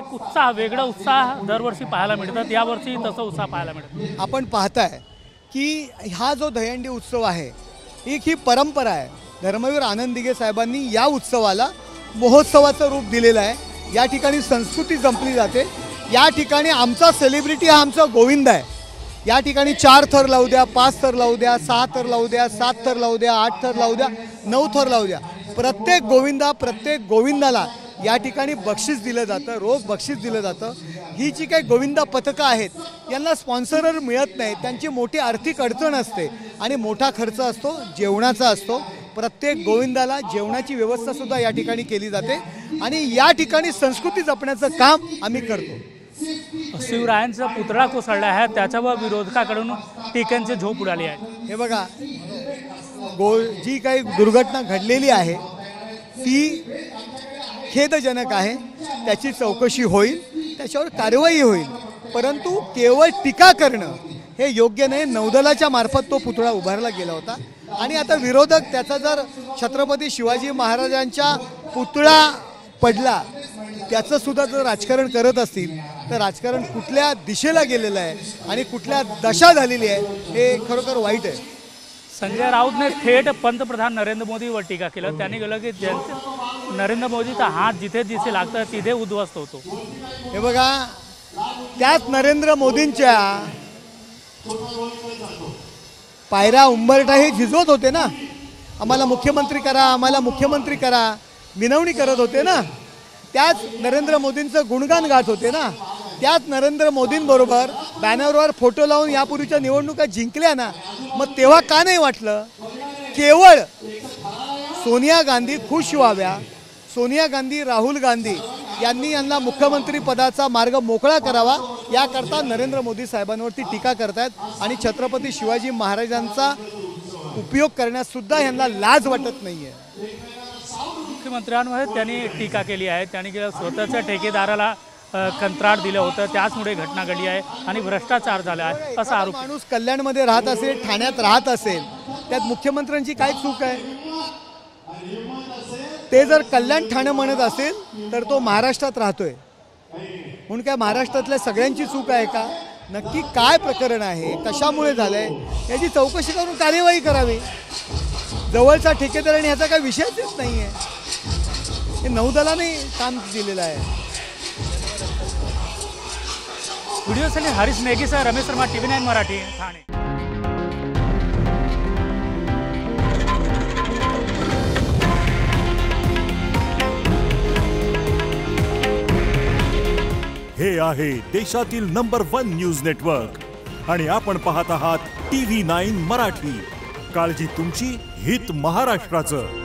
एक उत्साह, वेगळा उत्साह दरवर्षी पाहायला मिळतात। यावर्षी तसा उत्साह पाहायला मिळतो। आपण पाहताय की हा जो दहीहंडी उत्सव आहे ही परंपरा आहे। धर्मवीर आनंद दिघे साहेबांनी या उत्सवाला महोत्सवाचं रूप दिलेलं आहे। या ठिकाणी संस्कृती जपली जाते। या ठिकाणी आमचा सेलिब्रिटी हा आमचा गोविंद आहे। या ठिकाणी 4 थर लावू द्या, 5 थर लावू द्या, 6 थर लावू द्या, 7 थर लावू द्या, 8 थर लावू द्या, 9 थर लावू द्या, प्रत्येक गोविंदाला या ठिकाणी बक्षीस दिलं जातं, रोज बक्षीस दिलं जातं। ही जी काही गोविंदा पथकं आहेत यांना स्पॉन्सरर मिळत नाही, त्यांची मोठी आर्थिक अडचण असते आणि मोठा खर्च असतो, जेवणाचा असतो। प्रत्येक गोविंदाला जेवणाची व्यवस्था सुद्धा या ठिकाणी केली जाते आणि या ठिकाणी संस्कृती जपण्याचं काम आम्ही करतो। शिवरायांचा पुतळा कोसळला आहे, त्याच्यावर विरोधकाकडून टीकांची झोप उडाली आहे। हे बघा, जी काही दुर्घटना घडलेली आहे ती खेदजनक आहे। त्याची चौकशी होईल, त्याच्यावर कारवाई होईल, परंतु केवळ टीका करणं हे योग्य नाही। नौदलाच्या मार्फत तो पुतळा उभारला गेला होता आणि आता विरोधक त्याचा जर छत्रपती शिवाजी महाराजांच्या पुतळा पडला त्याचं सुद्धा जर राजकारण करत असतील तर राजकारण कुठल्या दिशेला गेलेलं आहे आणि कुठल्या दशा झालेली आहे हे खरोखर वाईट आहे। संजय राऊतने थेट पंतप्रधान नरेंद्र मोदीवर टीका केलं। त्यांनी गेलं की नरेंद्र मोदीचा हात जिथे जिथे लागतं तिथे उद्ध्वस्त होतो। हे बघा, त्याच नरेंद्र मोदींच्या पायऱ्या उंबरठा हे झिजवत होते ना, आम्हाला मुख्यमंत्री करा, आम्हाला मुख्यमंत्री करा, विनवणी करत होते ना। त्याच नरेंद्र मोदींचं गुणगान गात होते ना। त्याच नरेंद्र मोदींबरोबर बॅनरवर फोटो लावून यापूर्वीच्या निवडणुका जिंकल्या ना, मग तेव्हा का नाही वाटलं? केवळ सोनिया गांधी खुश व्हाव्या, सोनिया गांधी, राहुल गांधी यांना मुख्यमंत्री पदाचा मार्ग मोकळा करावा याकरता नरेंद्र मोदी साहेबांवरती टीका करतायत आणि छत्रपती शिवाजी महाराजांचा उपयोग करण्यास सुद्धा यांना लाज वाटत नाहीये। मुख्यमंत्र्यांवर त्यांनी टीका केली आहे। त्यांनी स्वतःच्या ठेकेदाराला कंत्राट दिलं होतं, त्याचमुळे घटना घडली आहे आणि भ्रष्टाचार झाला आहे असा आरोप। माणूस कल्याणमध्ये राहत असेल, ठाण्यात राहत असेल, त्यात मुख्यमंत्र्यांची काय चूक आहे? ते जर कल्याण ठाणे म्हणत असेल तर तो महाराष्ट्रात राहतोय म्हणून काय महाराष्ट्रातल्या सगळ्यांची चूक आहे का? नक्की काय प्रकरण आहे, कशामुळे झालंय याची चौकशी करून कार्यवाही करावी। जवळचा ठेकेदार ह्याचा काही विषयच नाही आहे। हे नौदलाने काम दिलेलं आहे। व्हिडिओसाठी हरीश मेघेसह रमेश शर्मा, TV9 मराठी, ठाणे। हे आहे देशातील नंबर 1 न्यूज नेटवर्क आणि आपण पाहत आहात TV9 मराठी। काळजी तुमची, हित महाराष्ट्राचं।